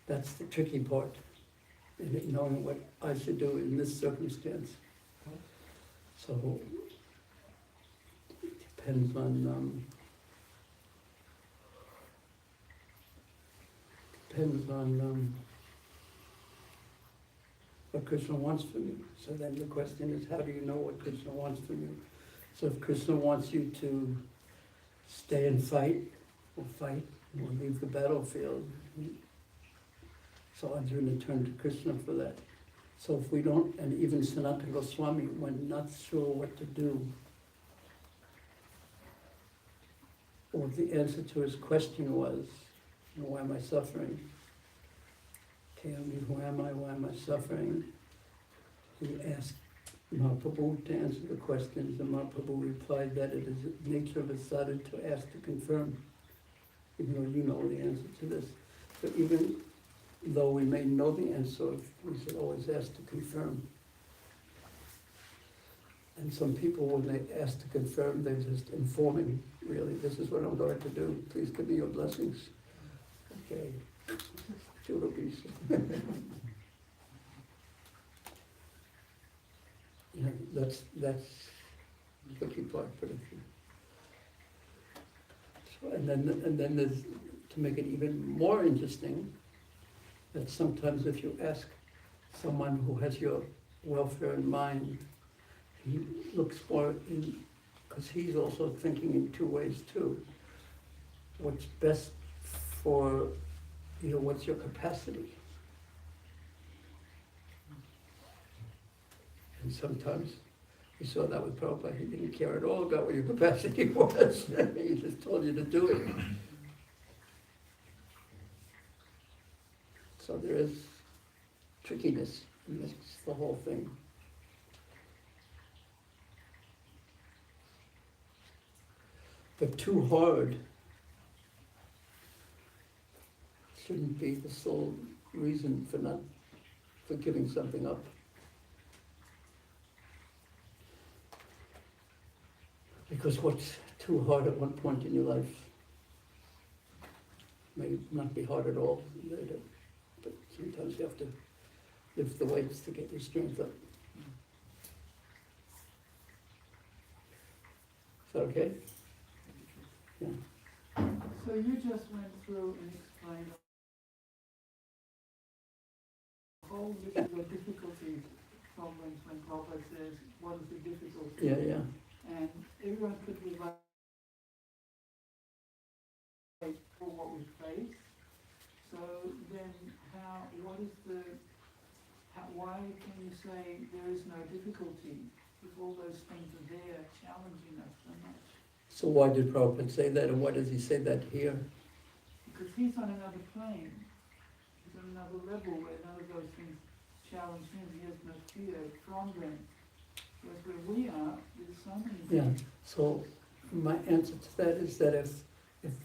S2: that's the tricky part, in knowing what I should do in this circumstance. So it depends on what Krishna wants from you. So then the question is, how do you know what Krishna wants from you? So if Krishna wants you to stay and fight, or leave the battlefield, so Arjuna turned to Krishna for that. So if we don't, and even Sanatana Goswami, when not sure what to do, or the answer to his question was, why am I suffering? Tell me, who am I, why am I suffering? He asked Mahaprabhu to answer the questions, and Mahaprabhu replied that it is the nature of a sadhu to ask to confirm, even though you know the answer to this. So even though we may know the answer, we should always ask to confirm. And some people, when they ask to confirm, they're just informing, really, this is what I'm going to do, please give me your blessings. Okay, 2 rupees. Yeah, that's the tricky part, but if you, so, and then there's, to make it even more interesting, that sometimes if you ask someone who has your welfare in mind, he looks more in, because he's also thinking in 2 ways too. What's best for, what's your capacity? And sometimes we saw that with Prabhupada, he didn't care at all about what your capacity was. He just told you to do it. So there is trickiness in this, the whole thing. But too hard shouldn't be the sole reason for giving something up. Because what's too hard at one point in your life may not be hard at all later. But sometimes you have to lift the weights to get your strength up. Is that okay? Yeah.
S5: So you just went through and explained a whole list of the difficulties, problems when Prabhupada says, what is the difficulty?
S2: Yeah, yeah.
S5: And everyone could relate for what we face. So then why can you say there is no difficulty if all those things are there challenging us so much?
S2: So why did Prabhupada say that, and why does he say that here?
S5: Because he's on another plane. He's on another level where none of those things challenge him. He has no fear from them. Whereas where we are, there's so many
S2: Yeah.
S5: things.
S2: So my answer to that is that if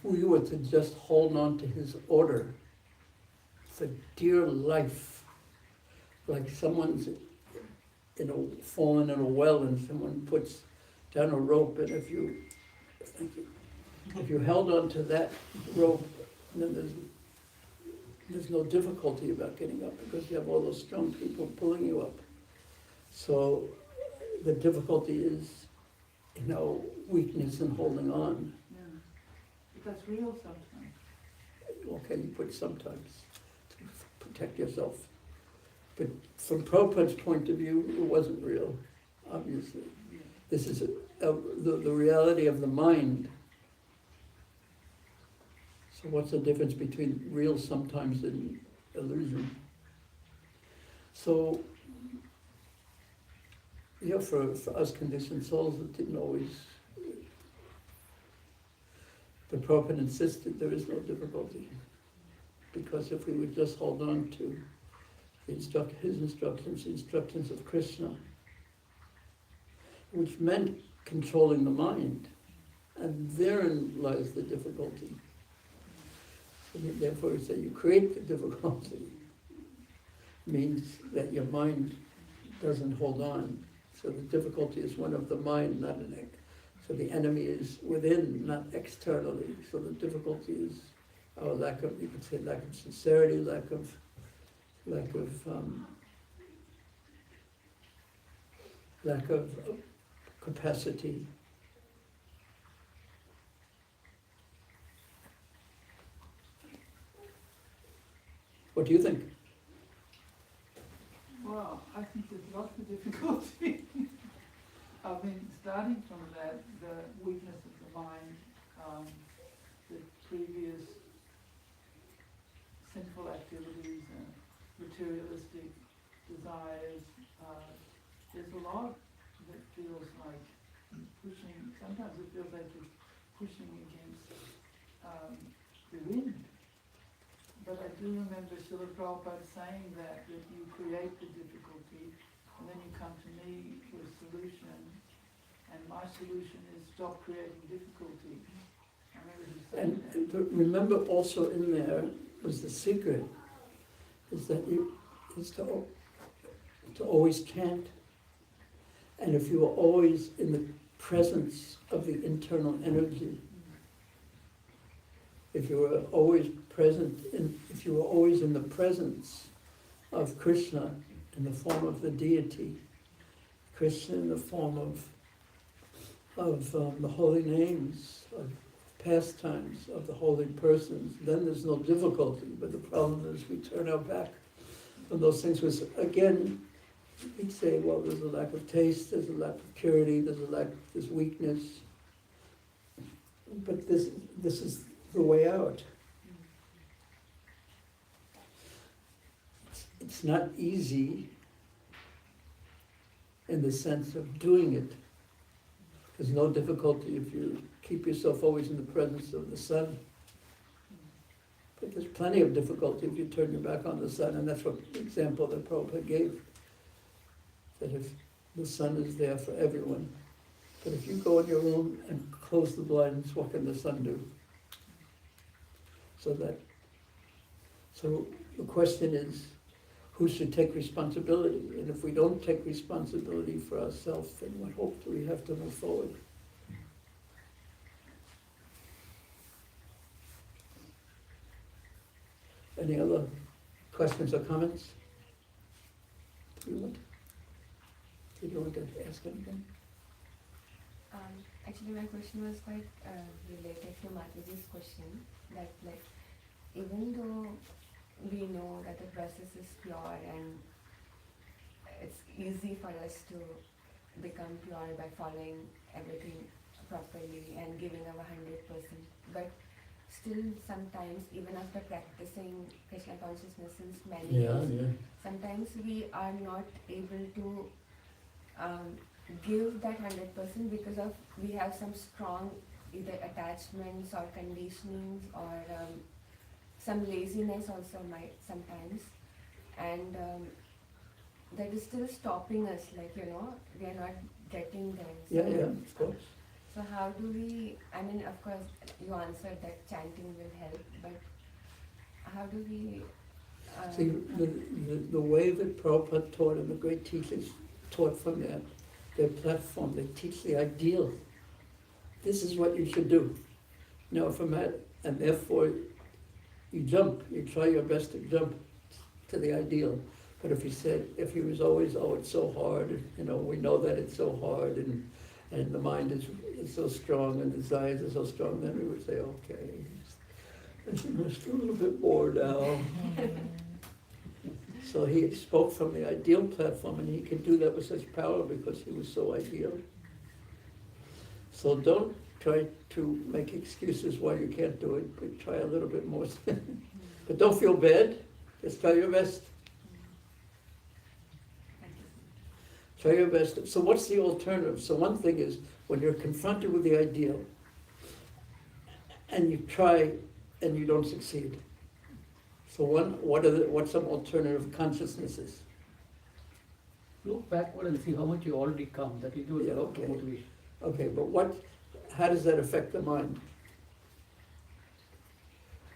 S2: we were to just hold on to his order for dear life, like someone's fallen in a well and someone puts down a rope, and if you held on to that rope, then there's no difficulty about getting up because you have all those strong people pulling you up. So the difficulty is, weakness in holding on.
S5: Yeah. But that's real sometimes.
S2: Okay, you put sometimes to protect yourself. But from Prabhupada's point of view, it wasn't real, obviously.
S5: Yeah.
S2: This is the reality of the mind. So what's the difference between real sometimes and illusion? So, for us conditioned souls, it didn't always. But Prabhupada insisted there is no difficulty. Because if we would just hold on to his instructions, the instructions of Krishna, which meant controlling the mind, and therein lies the difficulty. And therefore, we say you create the difficulty, means that your mind doesn't hold on. So the difficulty is one of the mind, not an egg. So the enemy is within, not externally. So the difficulty is our lack of, you could say, lack of sincerity, lack of capacity. What do you think?
S5: Well, I think there's lots of difficulty. I mean, starting from that, the weakness of the mind, the previous sinful activities and materialistic desires, there's a lot that feels like pushing, sometimes it feels like it's pushing against the wind. But I do remember Srila Prabhupada saying that you create the difficulty and then you come to me with a solution, and my solution is stop creating difficulty. I remember him saying that.
S2: And remember also in there was the secret, is that is to always chant. And if you are always in the presence of the internal energy, if you are always if you are always in the presence of Krishna in the form of the deity, Krishna in the form of the holy names, of pastimes, of the holy persons, then there's no difficulty. But the problem is we turn our back on those things, which again, we say, well, there's a lack of taste, there's a lack of purity, there's weakness. But this is the way out. It's not easy in the sense of doing it. There's no difficulty if you keep yourself always in the presence of the sun. But there's plenty of difficulty if you turn your back on the sun, and that's what the example that Prabhupada gave. That if the sun is there for everyone, but if you go in your room and close the blinds, what can the sun do? So the question is, who should take responsibility? And if we don't take responsibility for ourselves, then what hope do we have to move forward? Any other questions or comments? Did you want to ask anything?
S8: Actually, my question was quite related to Mataji's question, that like, even though we know that the process is pure and it's easy for us to become pure by following everything properly and giving our 100%, but still sometimes, even after practicing Krishna consciousness since many years, sometimes we are not able to give that 100% because of we have some strong either attachments or conditionings or some laziness also might sometimes, and that is still stopping us, like, you know, we are not getting there. So,
S2: Of course.
S8: so how do we, I mean, of course you answered that chanting will help, but how do we
S2: See, the way that Prabhupada taught and the great teachers taught from their platform, they teach the ideal. This is what you should do. Now from that, and therefore you jump, you try your best to jump to the ideal. But if he was always, oh, it's so hard, you know, we know that it's so hard, and the mind is so strong and desires are so strong, then we would say, okay, let's rest a little bit more now. So he spoke from the ideal platform, and he can do that with such power because he was so ideal. So don't try to make excuses why you can't do it, but try a little bit more. But don't feel bad, just try your best. Try your best. So what's the alternative? So one thing is, when you're confronted with the ideal, and you try and you don't succeed. So what's some alternative consciousnesses?
S9: Look backward and see how much you already come. That will give us a lot of motivation.
S2: Okay, but how does that affect the mind?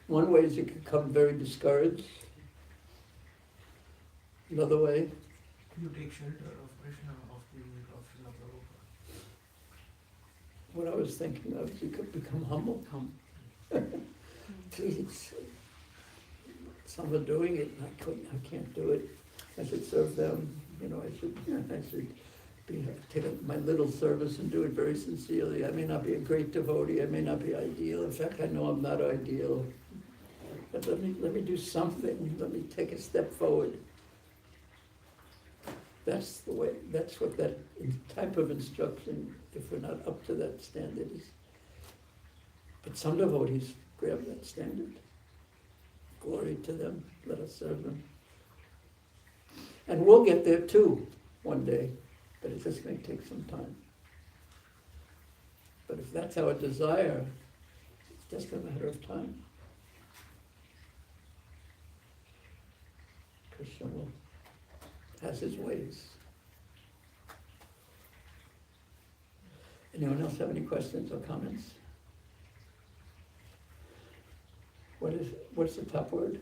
S2: One way is you can become very discouraged. Another way,
S7: You take shelter of Krishna, of Srila Prabhupada.
S2: what I was thinking of, you could become humble. Please, some are doing it, and I can't do it. I should serve them. You know, I should take my little service and do it very sincerely. I may not be a great devotee. I may not be ideal. In fact, I know I'm not ideal. But let me do something. Let me take a step forward. That's the way. That's what that type of instruction, if we're not up to that standard, is. But some devotees grab that standard. Glory to them. Let us serve them. And we'll get there too one day, but it's just going to take some time. But if that's our desire, it's just a matter of time. Krishna has his ways. Anyone else have any questions or comments? What's the top word?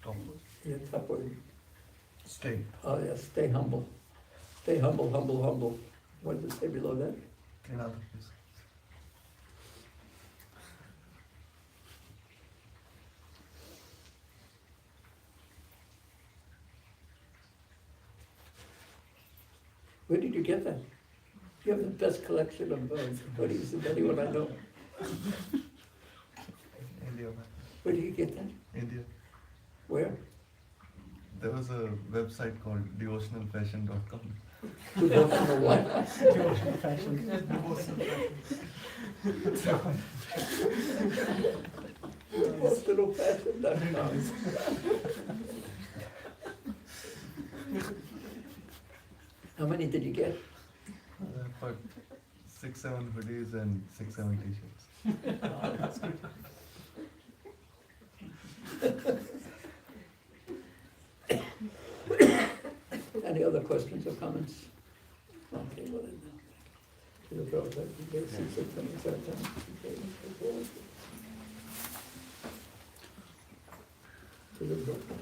S10: Top word?
S2: Yeah, top word.
S10: Stay.
S2: Oh yes, stay humble. Stay humble, humble, humble. What does it say below that?
S10: Another place.
S2: Where did you get that? You have the best collection of hoodies of anyone I know.
S10: India.
S2: Where did you get that?
S10: India.
S2: Where?
S10: There was a website called devotionalfashion.com.
S2: Devotional what?
S7: Devotional fashion.
S2: Devotionalfashion.com. How many did you get?
S10: For 6-7 hoodies and 6-7 t-shirts.
S2: Oh, that's good. Any other questions or comments? Okay, well then. To the Prabhupada, to the Prabhupada.